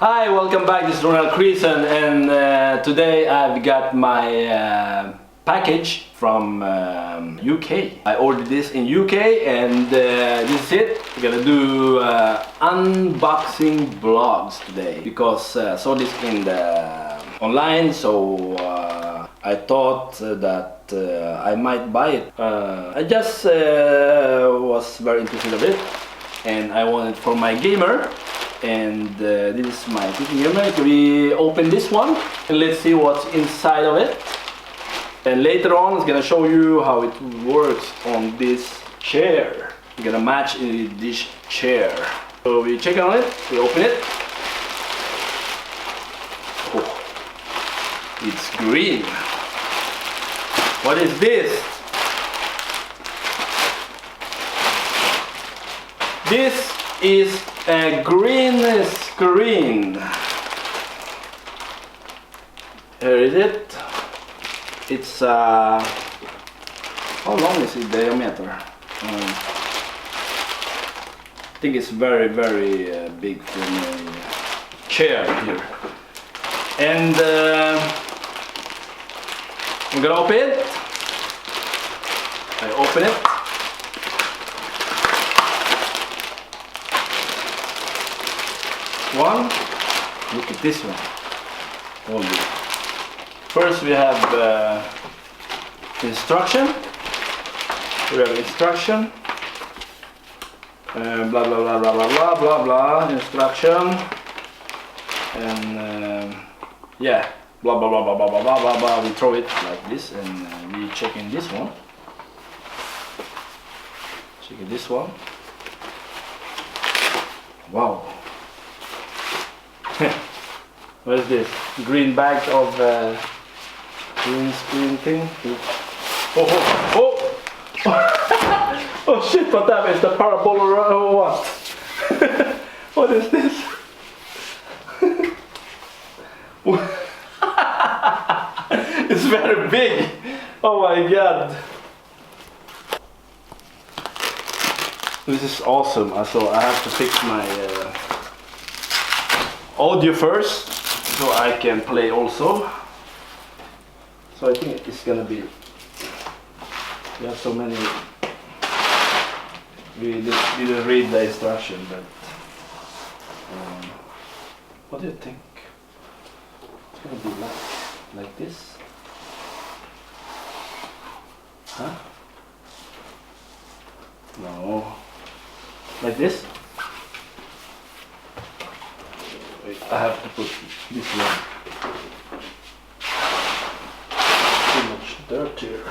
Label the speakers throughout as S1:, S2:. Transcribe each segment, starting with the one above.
S1: Hi, welcome back. This is Ronald Creason, and today I've got my package from UK. I ordered this in UK, and this is it. We're gonna do unboxing vlogs today because I saw this in the online, so I thought that I might buy it. I just was very interested of it, and I want it for my gamer. And this is my PC gamer. So we open this one and let's see what's inside of it. And later on, it's gonna show you how it works on this chair. We're gonna match in this chair. So we check on it. We open it. Oh, it's green. What is this? This is a green screen. Here is it. It's how long is it diameter? I think it's very big for my chair here. And I'm gonna open it. I open it. One, look at this one. Only. First we have instruction. We have instruction. Blah blah blah blah blah blah blah blah. Instruction. And yeah, blah blah blah blah blah blah blah blah. We throw it like this, and we check in this one. Check in this one. Wow. What is this? Green bag of green screen thing. Oh! Oh shit! What that is? The parabola or what? What is this? It's very big. Oh my god! This is awesome. So I have to fix my audio first, so I can play also. So I think it's gonna be. We have so many. We didn't read the instruction, but what do you think? It's gonna be like this, huh? No, like this. I have to put this one. Too much dirt here.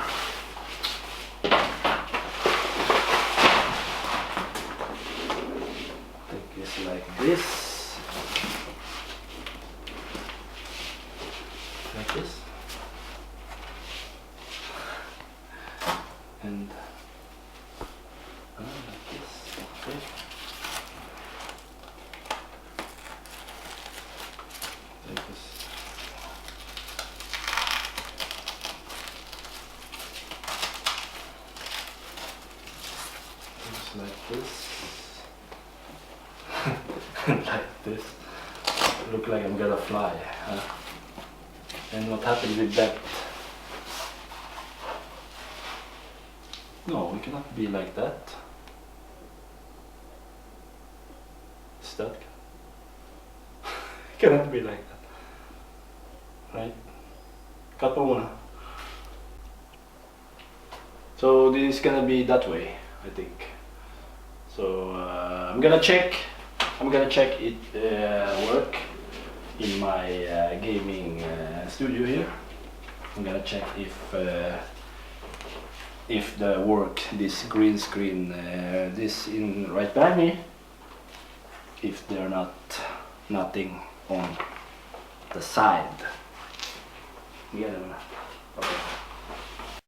S1: Take this like this. Like this. And like this. Okay. Like this. Like this. Look like I'm gonna fly, huh? And what happened with that? No, we cannot be like that. Is that? Cannot be like that. Right? Cut mo muna. So this is gonna be that way, I think. So I'm gonna check it work in my gaming studio here. I'm gonna check if the work, this green screen, this in right by me, if they're nothing on the side. Yeah. Okay.